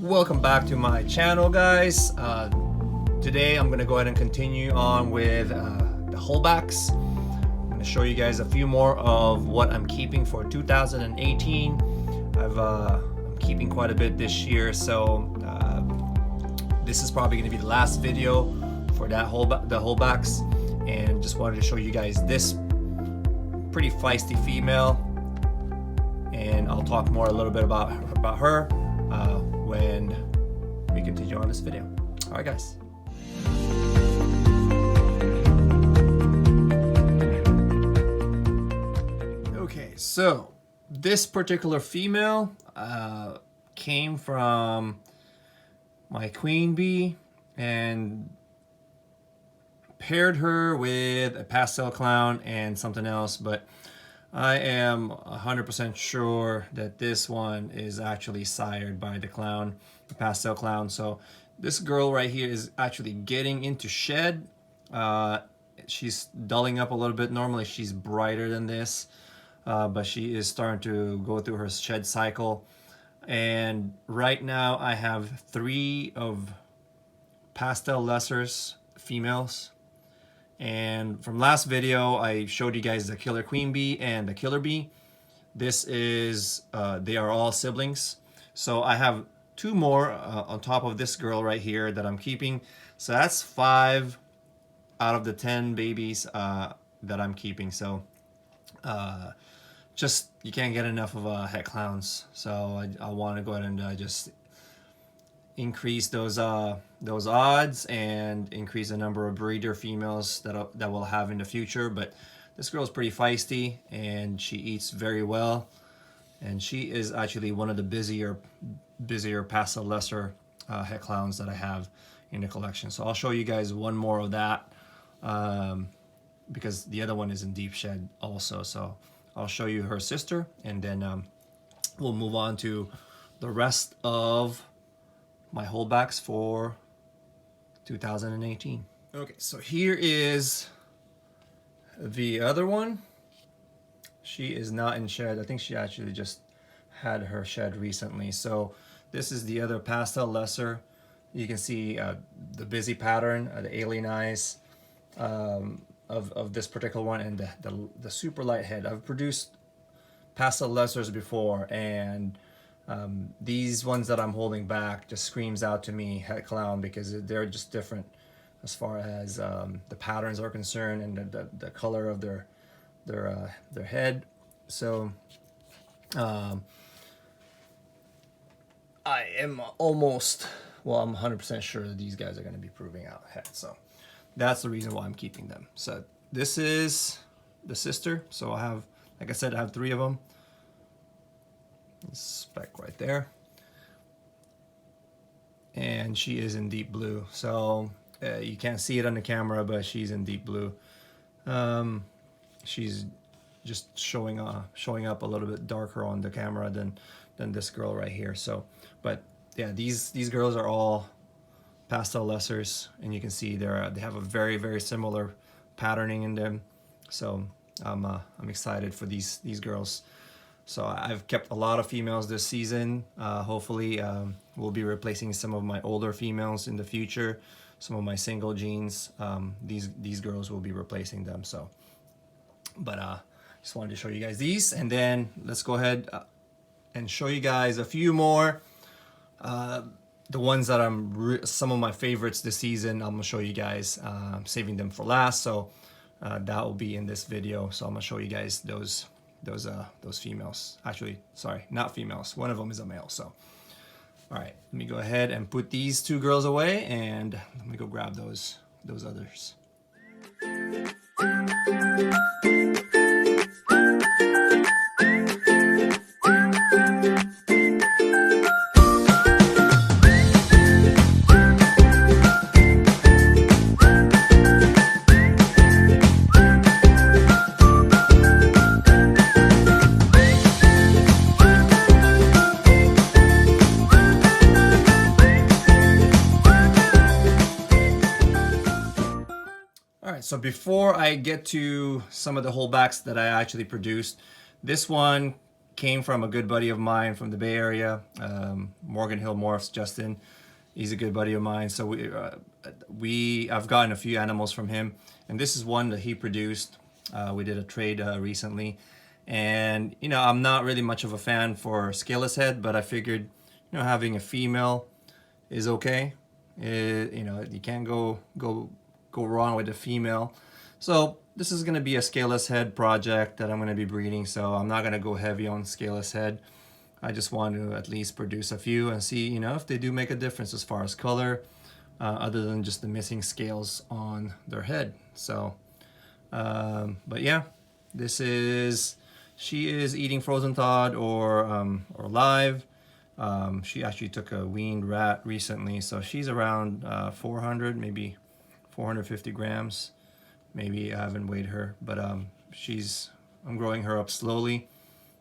Welcome back to my channel, guys. Today I'm gonna go ahead and continue on with the holdbacks. I'm gonna show you guys a few more of what I'm keeping for 2018. I'm keeping quite a bit this year, so this is probably gonna be the last video for that the holdbacks, and just wanted to show you guys this pretty feisty female, and I'll talk more a little bit about her when we continue on this video. All right, guys. Okay, so this particular female came from my queen bee and paired her with a pastel clown and something else, but I am 100% sure that this one is actually sired by the clown, the pastel clown. So this girl right here is actually getting into shed. She's dulling up a little bit. Normally she's brighter than this, but she is starting to go through her shed cycle. And right now I have 3 of pastel lessers females. And from last video, I showed you guys the killer queen bee and the killer bee. This is, they are all siblings. So I have 2 more on top of this girl right here that I'm keeping. So that's 5 out of the 10 babies that I'm keeping. So just, you can't get enough of het clowns. So I want to go ahead and just increase those odds and increase the number of breeder females that we'll have in the future. But this girl's pretty feisty and she eats very well, and she is actually one of the busier pastel lesser het clowns that I have in the collection. So I'll show you guys one more of that because the other one is in deep shed also. So I'll show you her sister, and then we'll move on to the rest of my holdbacks for 2018. Okay, so here is the other one. She is not in shed. I think she actually just had her shed recently. So this is the other pastel lesser. You can see the busy pattern, the alien eyes of this particular one, and the super light head. I've produced pastel lessers before, and these ones that I'm holding back just screams out to me het clown, because they're just different as far as the patterns are concerned and the color of their head. So I am almost, well, I'm 100% sure that these guys are going to be proving out het. So that's the reason why I'm keeping them. So this is the sister. So I have, like I said, I have 3 of them. Speck right there, and she is in deep blue. So you can't see it on the camera, but she's in deep blue. She's just showing up a little bit darker on the camera than this girl right here. So, but yeah, these girls are all pastel lessers, and you can see they have a very similar patterning in them. So I'm excited for these girls. So I've kept a lot of females this season. Hopefully we'll be replacing some of my older females in the future. Some of my single genes, these girls will be replacing them. So, but just wanted to show you guys these, and then let's go ahead and show you guys a few more. The ones that some of my favorites this season, I'm gonna show you guys. Saving them for last, so that will be in this video. So I'm gonna show you guys those females. Actually, sorry, not females. One of them is a male. So all right, let me go ahead and put these 2 girls away, and let me go grab those others. So before I get to some of the holdbacks that I actually produced, this one came from a good buddy of mine from the Bay Area, Morgan Hill Morphs, Justin. He's a good buddy of mine. So I've gotten a few animals from him, and this is one that he produced. We did a trade recently, and you know, I'm not really much of a fan for scaleless head, but I figured, you know, having a female is okay. You know, you can't go wrong with a female. So this is going to be a scaleless head project that I'm going to be breeding, so I'm not going to go heavy on scaleless head. I just want to at least produce a few and see, you know, if they do make a difference as far as color, other than just the missing scales on their head. So, but yeah, she is eating frozen thawed or live. She actually took a weaned rat recently, so she's around 400, maybe 450 grams. Maybe I haven't weighed her, but I'm growing her up slowly.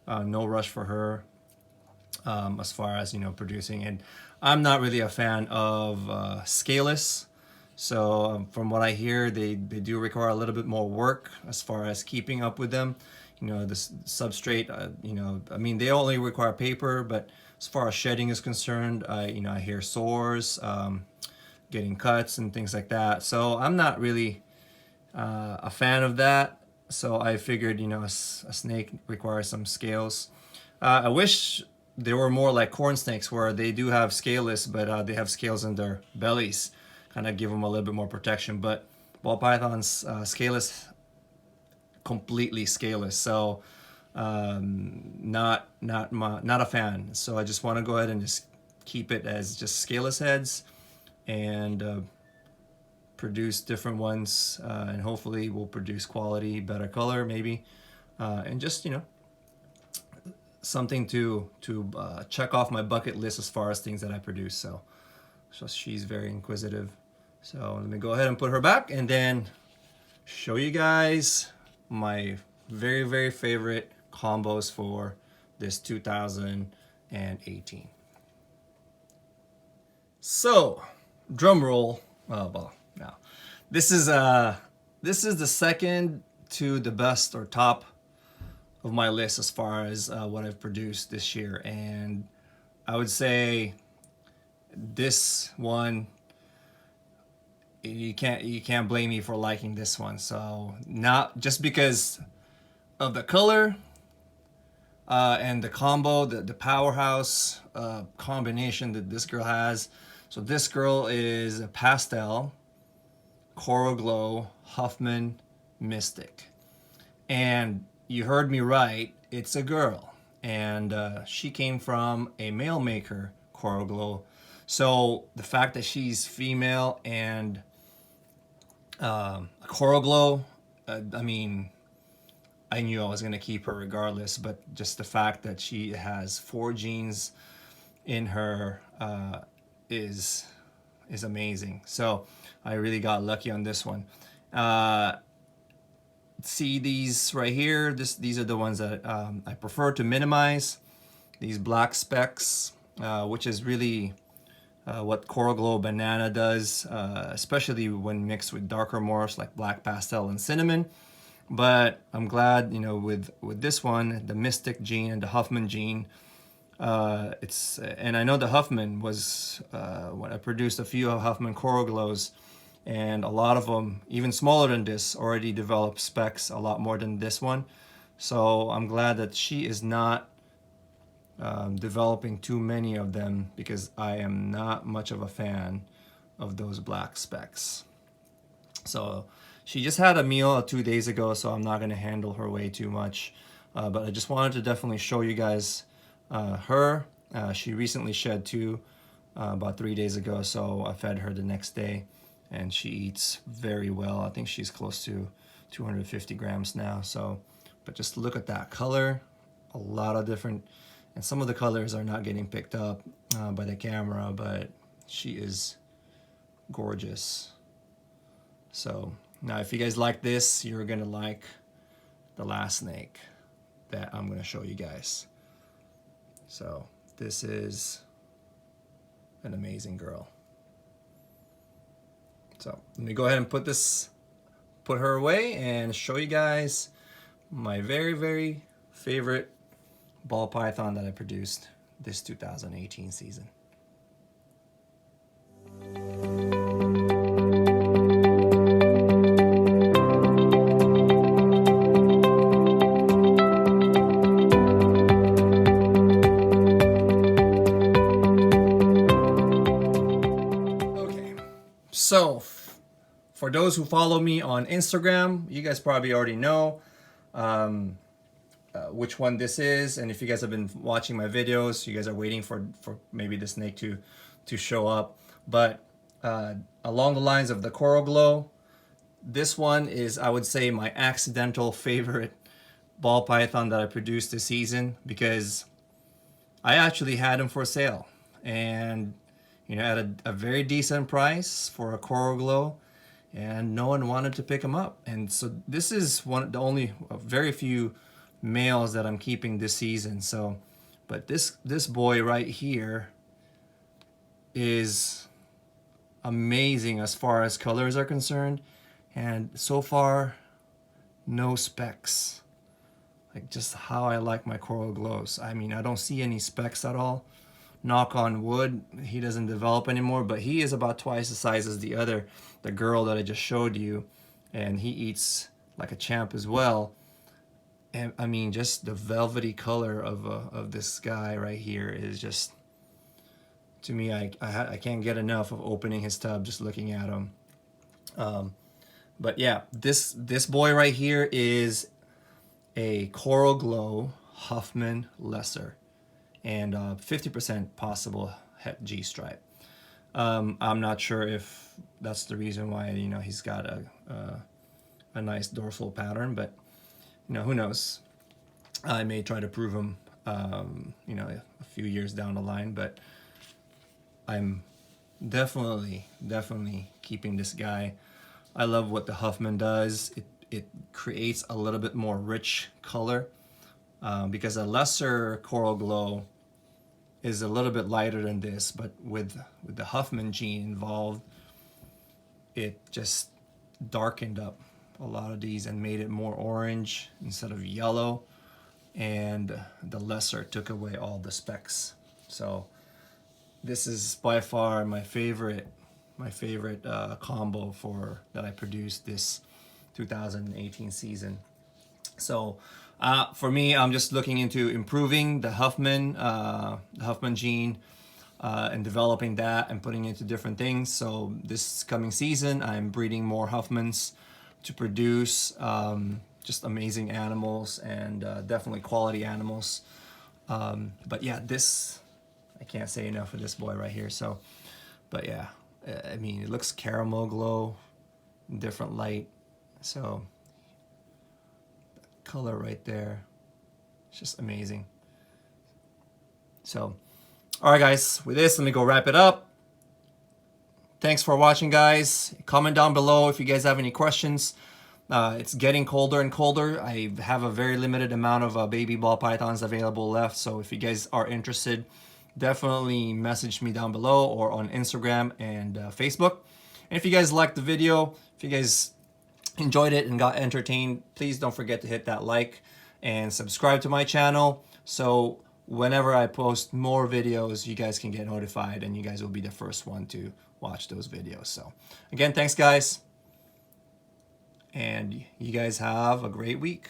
No rush for her as far as, you know, producing. And I'm not really a fan of scaleless. So from what I hear, they do require a little bit more work as far as keeping up with them. You know, the substrate, you know, I mean, they only require paper, but as far as shedding is concerned, you know, I hear sores, getting cuts and things like that. So I'm not really a fan of that. So I figured, you know, a snake requires some scales. I wish they were more like corn snakes, where they do have scaleless, but they have scales in their bellies, kind of give them a little bit more protection. But ball pythons, scaleless, completely scaleless. So not a fan. So I just want to go ahead and just keep it as just scaleless heads, and produce different ones, and hopefully we'll produce quality, better color maybe, and just, you know, something to check off my bucket list as far as things that I produce. So she's very inquisitive. So let me go ahead and put her back and then show you guys my very, very favorite combos for this 2018. So drum roll. Oh, well, no. This is the second to the best or top of my list as far as what I've produced this year, and I would say this one, you can't blame me for liking this one. So not just because of the color and the combo, the powerhouse combination that this girl has. So this girl is a pastel Coral Glow Huffman Mystic, and you heard me right, it's a girl, and she came from a male maker, Coral Glow. So the fact that she's female and Coral Glow, I mean, I knew I was gonna keep her regardless, but just the fact that she has 4 genes in her is amazing. So I really got lucky on this one. See these right here, these are the ones that I prefer to minimize, these black specks, which is really what Coral Glow Banana does, especially when mixed with darker morphs like black pastel and cinnamon. But I'm glad, you know, with this one, the Mystic gene and the Huffman gene, and I know the Huffman was when I produced a few Huffman Coral Glows, and a lot of them, even smaller than this, already developed specs a lot more than this one. So I'm glad that she is not developing too many of them, because I am not much of a fan of those black specks. So she just had a meal 2 days ago, so I'm not going to handle her way too much. But I just wanted to definitely show you guys her. She recently shed 2 about 3 days ago, so I fed her the next day, and she eats very well. I think she's close to 250 grams now. So, but just look at that color, a lot of different, and some of the colors are not getting picked up by the camera, but she is gorgeous. So now if you guys like this, you're gonna like the last snake that I'm gonna show you guys. So this is an amazing girl. So let me go ahead and put her away and show you guys my very, very favorite ball python that I produced this 2018 season. Okay, so for those who follow me on Instagram, you guys probably already know which one this is, and if you guys have been watching my videos, you guys are waiting for maybe the snake to show up. But along the lines of the coral glow, this one is, I would say, my accidental favorite ball python that I produced this season, because I actually had him for sale, and you know, at a very decent price for a coral glow, and no one wanted to pick him up. And so this is the only very few males that I'm keeping this season. So, but this boy right here is amazing as far as colors are concerned, and so far no specks. Like, just how I like my coral glows. I mean, I don't see any specks at all. Knock on wood, he doesn't develop anymore, but he is about twice the size as the girl that I just showed you, and he eats like a champ as well. And I mean, just the velvety color of this guy right here is just, to me, I can't get enough of opening his tub just looking at him. But yeah, this boy right here is a coral glow Huffman lesser, and 50% possible Het G stripe. I'm not sure if that's the reason why, you know, he's got a nice dorsal pattern, but you know, who knows? I may try to prove him, you know, a few years down the line, but I'm definitely keeping this guy. I love what the Huffman does. It creates a little bit more rich color, because a lesser coral glow is a little bit lighter than this, but with the Huffman gene involved, it just darkened up a lot of these and made it more orange instead of yellow, and the lesser took away all the specks. So this is by far my favorite combo that I produced this 2018 season. So for me, I'm just looking into improving the Huffman gene, and developing that and putting it into different things. So this coming season, I'm breeding more Huffmans to produce just amazing animals, and definitely quality animals. But yeah, I can't say enough for this boy right here. So, but yeah, I mean, it looks caramel glow, different light. So color right there, it's just amazing. So, all right guys, with this, let me go wrap it up. Thanks for watching, guys. Comment down below if you guys have any questions. It's getting colder and colder. I have a very limited amount of baby ball pythons available left, so if you guys are interested, definitely message me down below or on Instagram and Facebook. And if you guys liked the video, if you guys enjoyed it and got entertained, please don't forget to hit that like and subscribe to my channel, so whenever I post more videos, you guys can get notified and you guys will be the first one to watch those videos. So again, thanks guys, and you guys have a great week.